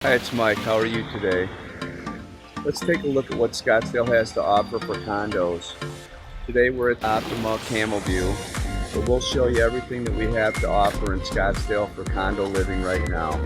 Hi, it's Mike. How are you today? Let's take a look at what Scottsdale has to offer for condos. Today we're at Optima Camel View, so we'll show you everything that we have to offer in Scottsdale for condo living right now.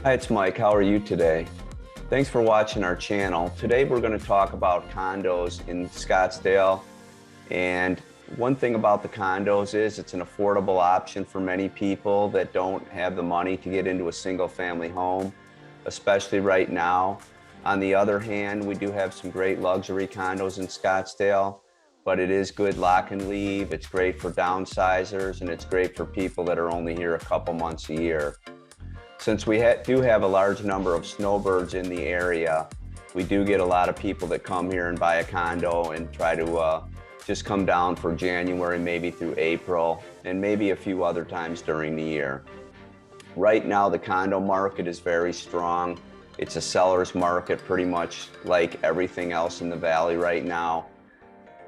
Hi, it's Mike. How are you today? Thanks for watching our channel. Today we're going to talk about condos in Scottsdale. And one thing about the condos is it's an affordable option for many people that don't have the money to get into a single family home, especially right now. On the other hand, we do have some great luxury condos in Scottsdale, but it is good lock and leave. It's great for downsizers, and it's great for people that are only here a couple months a year. Since we do have a large number of snowbirds in the area, we do get a lot of people that come here and buy a condo and try to just come down for January, maybe through April, and maybe a few other times during the year. Right now, the condo market is very strong. It's a seller's market, pretty much like everything else in the valley right now.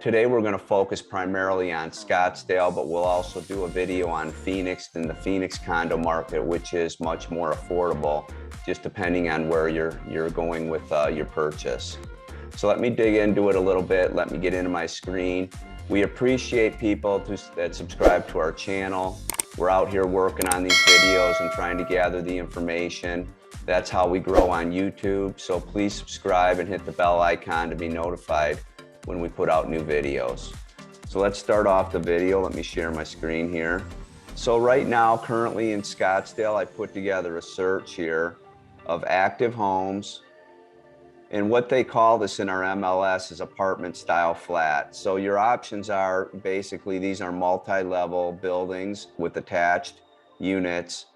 Today, we're going to focus primarily on Scottsdale, but we'll also do a video on Phoenix and the Phoenix condo market, which is much more affordable, just depending on where you're going with your purchase. So let me dig into it a little bit. Let me get into my screen. We appreciate people that subscribe to our channel. We're out here working on these videos and trying to gather the information. That's how we grow on YouTube. So please subscribe and hit the bell icon to be notified when we put out new videos. So let's start off the video. Let me share my screen here. So right now, currently in Scottsdale, I put together a search here of active homes. And what they call this in our MLS is apartment style flat. So your options are basically, these are multi-level buildings with attached units.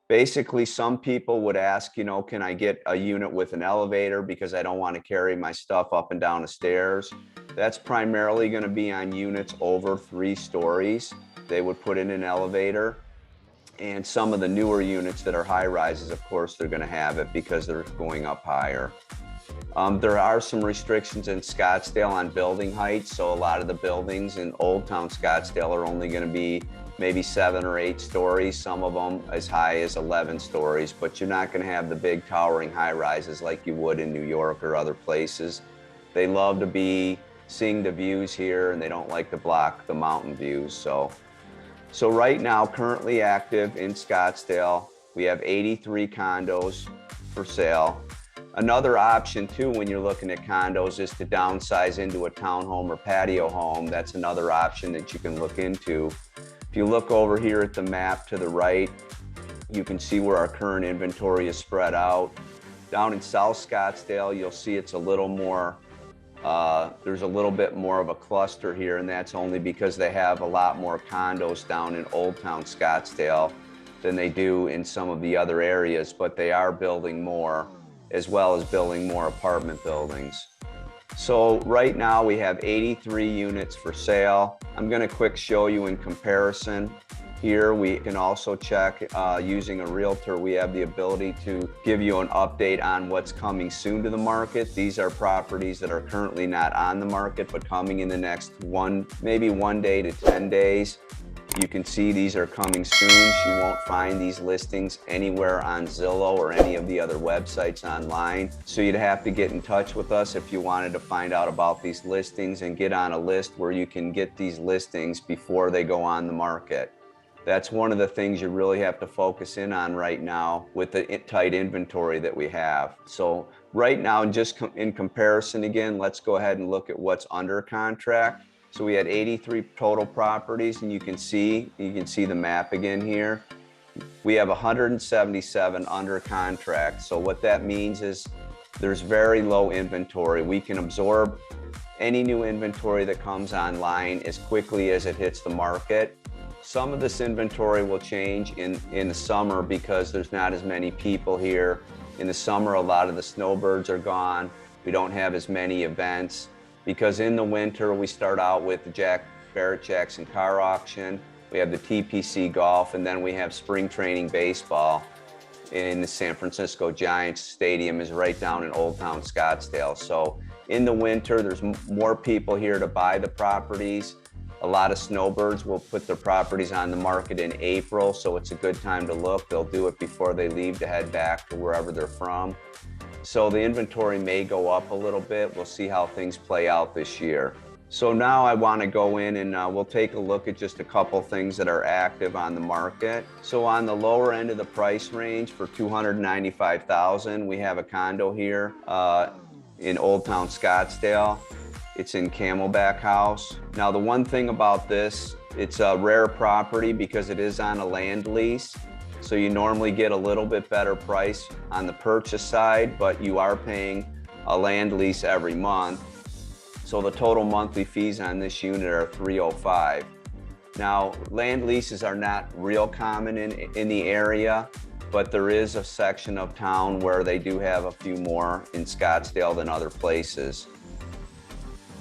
Basically, some people would ask, can I get a unit with an elevator because I don't want to carry my stuff up and down the stairs? That's primarily going to be on units over 3 stories. They would put in an elevator. And some of the newer units that are high rises, of course, they're going to have it because they're going up higher. There are some restrictions in Scottsdale on building height. So a lot of the buildings in Old Town Scottsdale are only going to be maybe 7 or 8 stories, some of them as high as 11 stories, but you're not going to have the big towering high rises like you would in New York or other places. They love to be seeing the views here, and they don't like to block the mountain views. So right now, currently active in Scottsdale, we have 83 condos for sale. Another option too, when you're looking at condos, is to downsize into a townhome or patio home. That's another option that you can look into. If you look over here at the map to the right, you can see where our current inventory is spread out. Down in South Scottsdale, you'll see it's a little more, there's a little bit more of a cluster here, and that's only because they have a lot more condos down in Old Town Scottsdale than they do in some of the other areas, but they are building more, as well as building more apartment buildings. So right now we have 83 units for sale. I'm going to quick show you in comparison. Here we can also check using a realtor. We have the ability to give you an update on what's coming soon to the market. These are properties that are currently not on the market, but coming in the next maybe 1 day to 10 days. You can see these are coming soon. You won't find these listings anywhere on Zillow or any of the other websites online. So you'd have to get in touch with us if you wanted to find out about these listings and get on a list where you can get these listings before they go on the market. That's one of the things you really have to focus in on right now with the tight inventory that we have. So right now, just in comparison again, let's go ahead and look at what's under contract. So we had 83 total properties, and you can see the map again here. We have 177 under contract. So what that means is there's very low inventory. We can absorb any new inventory that comes online as quickly as it hits the market. Some of this inventory will change in the summer because there's not as many people here. In the summer, a lot of the snowbirds are gone. We don't have as many events because in the winter, we start out with the Barrett Jackson car auction. We have the TPC golf, and then we have spring training baseball in the San Francisco Giants Stadium is right down in Old Town Scottsdale. So in the winter, there's more people here to buy the properties. A lot of snowbirds will put their properties on the market in April, so it's a good time to look. They'll do it before they leave to head back to wherever they're from. So the inventory may go up a little bit. We'll see how things play out this year. So now I want to go in and we'll take a look at just a couple things that are active on the market. So on the lower end of the price range for $295,000, we have a condo here in Old Town Scottsdale. It's in Camelback House. Now the one thing about this, it's a rare property because it is on a land lease. So you normally get a little bit better price on the purchase side, but you are paying a land lease every month. So the total monthly fees on this unit are $305. Now land leases are not real common in the area, but there is a section of town where they do have a few more in Scottsdale than other places.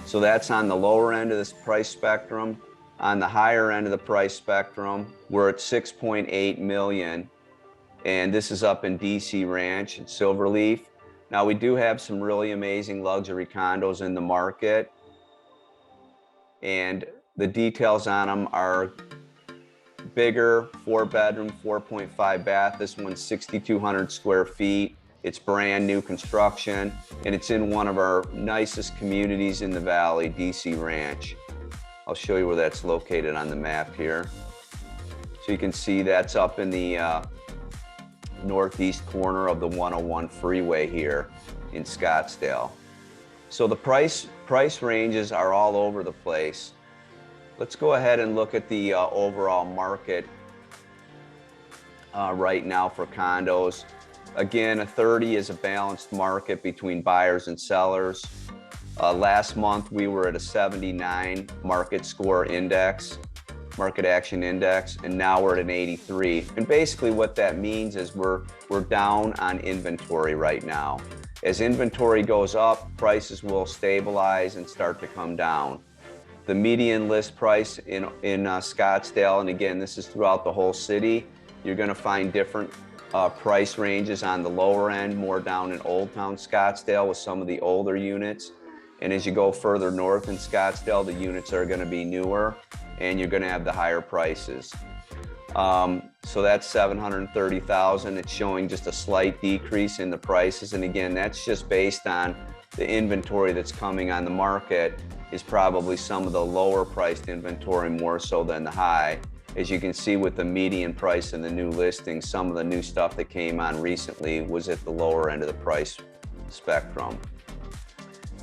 So that's on the lower end of this price spectrum. On the higher end of the price spectrum, we're at $6.8 million. And this is up in DC Ranch and Silverleaf. Now we do have some really amazing luxury condos in the market. And the details on them are bigger, 4-bedroom, 4.5 bath. This one's 6,200 square feet. It's brand new construction, and it's in one of our nicest communities in the valley, DC Ranch. I'll show you where that's located on the map here. So you can see that's up in the northeast corner of the 101 freeway here in Scottsdale. So the price ranges are all over the place. Let's go ahead and look at the overall market right now for condos. Again, a 30 is a balanced market between buyers and sellers. Last month, we were at a 79 market score index, market action index, and now we're at an 83. And basically what that means is we're down on inventory right now. As inventory goes up, prices will stabilize and start to come down. The median list price in Scottsdale, and again, this is throughout the whole city, you're gonna find different price ranges on the lower end, more down in Old Town Scottsdale with some of the older units. And as you go further north in Scottsdale, the units are going to be newer and you're going to have the higher prices. So that's $730,000. It's showing just a slight decrease in the prices. And again, that's just based on the inventory that's coming on the market is probably some of the lower priced inventory more so than the high. As you can see with the median price and the new listings, some of the new stuff that came on recently was at the lower end of the price spectrum.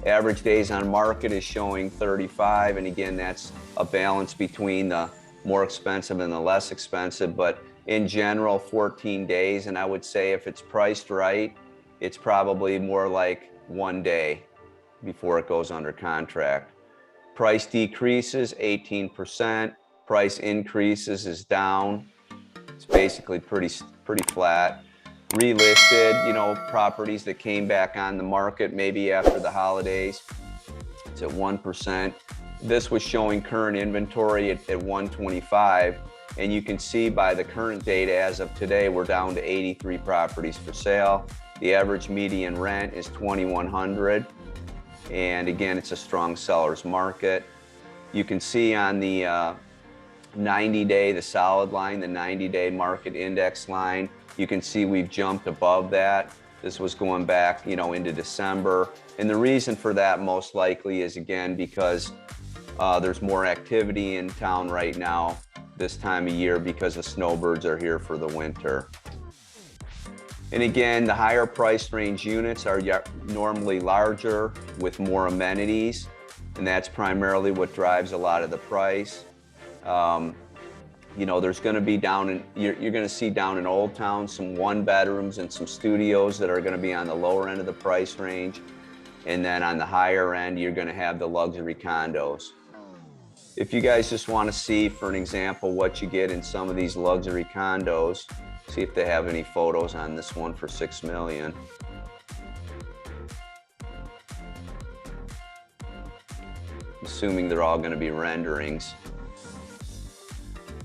Average days on market is showing 35, and again, that's a balance between the more expensive and the less expensive, but in general, 14 days, and I would say if it's priced right, it's probably more like 1 day before it goes under contract. Price decreases 18%. Price increases is down. It's basically pretty flat. Relisted, properties that came back on the market maybe after the holidays, it's at 1%. This was showing current inventory at 125, and you can see by the current data as of today, we're down to 83 properties for sale. The average median rent is $2,100, and again, it's a strong seller's market. You can see on the 90-day, the solid line, the 90-day market index line, you can see we've jumped above that. This was going back, into December. And the reason for that most likely is, again, because there's more activity in town right now this time of year because the snowbirds are here for the winter. And again, the higher price range units are normally larger with more amenities, and that's primarily what drives a lot of the price. There's going to be you're going to see down in Old Town some 1-bedrooms and some studios that are going to be on the lower end of the price range. And then on the higher end, you're going to have the luxury condos. If you guys just want to see, for an example, what you get in some of these luxury condos, see if they have any photos on this one for $6 million. Assuming they're all going to be renderings.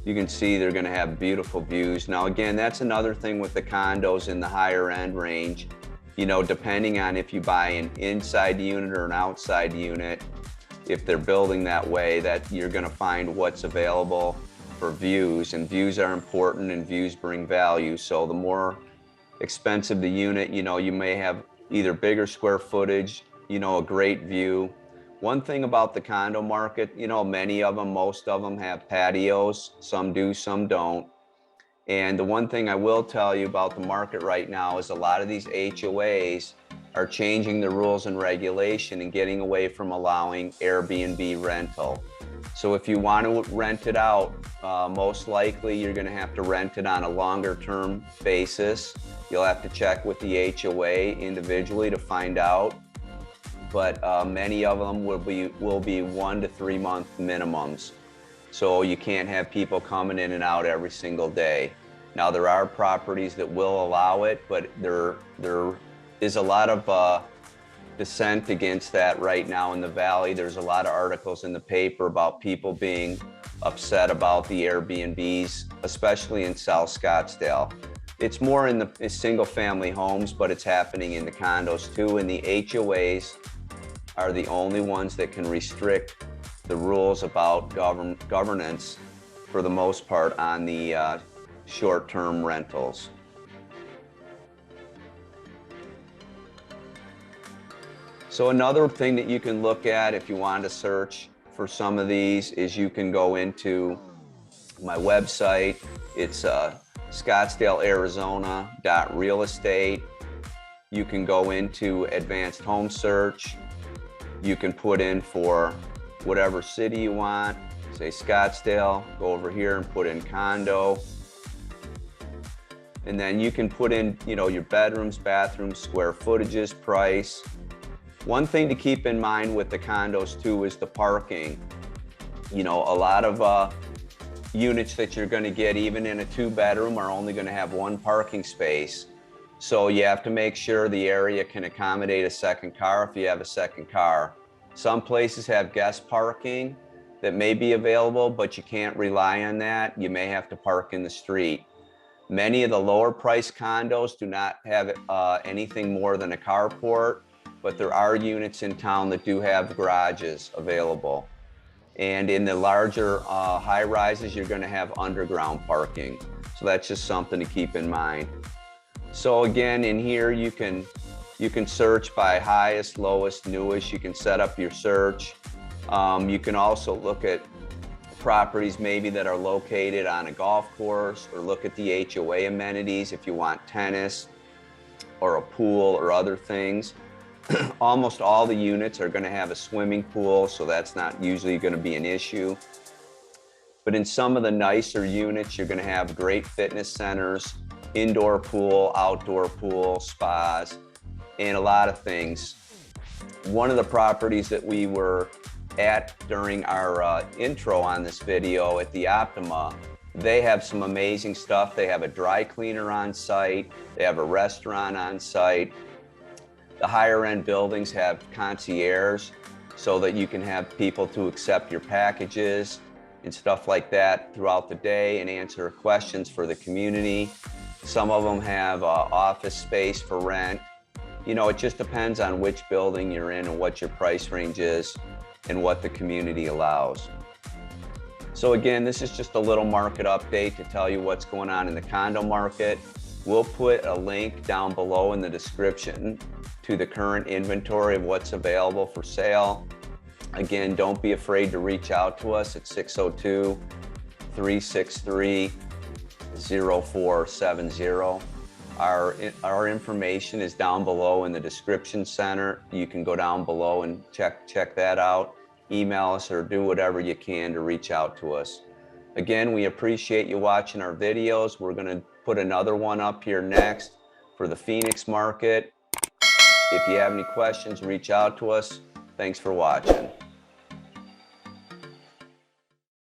You can see they're going to have beautiful views. Now again, that's another thing with the condos in the higher end range. You know, depending on if you buy an inside unit or an outside unit, if they're building that way, that you're going to find what's available for views, and views are important and views bring value. So the more expensive the unit, you know, you may have either bigger square footage, you know, a great view. One thing about the condo market, you know, many of them, most of them have patios. Some do, some don't. And the one thing I will tell you about the market right now is a lot of these HOAs are changing the rules and regulation and getting away from allowing Airbnb rental. So if you want to rent it out, most likely you're going to have to rent it on a longer term basis. You'll have to check with the HOA individually to find out. But many of them will be 1 to 3 month minimums. So you can't have people coming in and out every single day. Now there are properties that will allow it, but there is a lot of dissent against that right now in the Valley. There's a lot of articles in the paper about people being upset about the Airbnbs, especially in South Scottsdale. It's more in the single family homes, but it's happening in the condos too, and the HOAs are the only ones that can restrict the rules about governance for the most part on the short-term rentals. So another thing that you can look at if you want to search for some of these is you can go into my website. It's Scottsdale, Arizona.realestate. You can go into advanced home search. You can put in for whatever city you want, say Scottsdale, go over here and put in condo. And then you can put in, you know, your bedrooms, bathrooms, square footages, price. One thing to keep in mind with the condos too is the parking. You know, a lot of units that you're going to get, even in a 2-bedroom, are only going to have 1 parking space. So you have to make sure the area can accommodate a second car if you have a second car. Some places have guest parking that may be available, but you can't rely on that. You may have to park in the street. Many of the lower priced condos do not have anything more than a carport, but there are units in town that do have garages available. And in the larger high rises, you're going to have underground parking. So that's just something to keep in mind. So again, in here you can search by highest, lowest, newest. You can set up your search. You can also look at properties maybe that are located on a golf course, or look at the HOA amenities if you want tennis or a pool or other things. Almost all the units are going to have a swimming pool, so that's not usually going to be an issue. But in some of the nicer units, you're going to have great fitness centers, indoor pool, outdoor pool, spas, and a lot of things. One of the properties that we were at during our intro on this video at the Optima, they have some amazing stuff. They have a dry cleaner on site. They have a restaurant on site. The higher end buildings have concierge so that you can have people to accept your packages and stuff like that throughout the day and answer questions for the community. Some of them have office space for rent. You know, it just depends on which building you're in and what your price range is and what the community allows. So again, this is just a little market update to tell you what's going on in the condo market. We'll put a link down below in the description to the current inventory of what's available for sale. Again, don't be afraid to reach out to us at 602-363-0470. Our information is down below in the description center. You can go down below and check that out. Email us or do whatever you can to reach out to us. Again, we appreciate you watching our videos. We're going to put another one up here next for the Phoenix market. If you have any questions, reach out to us. Thanks for watching.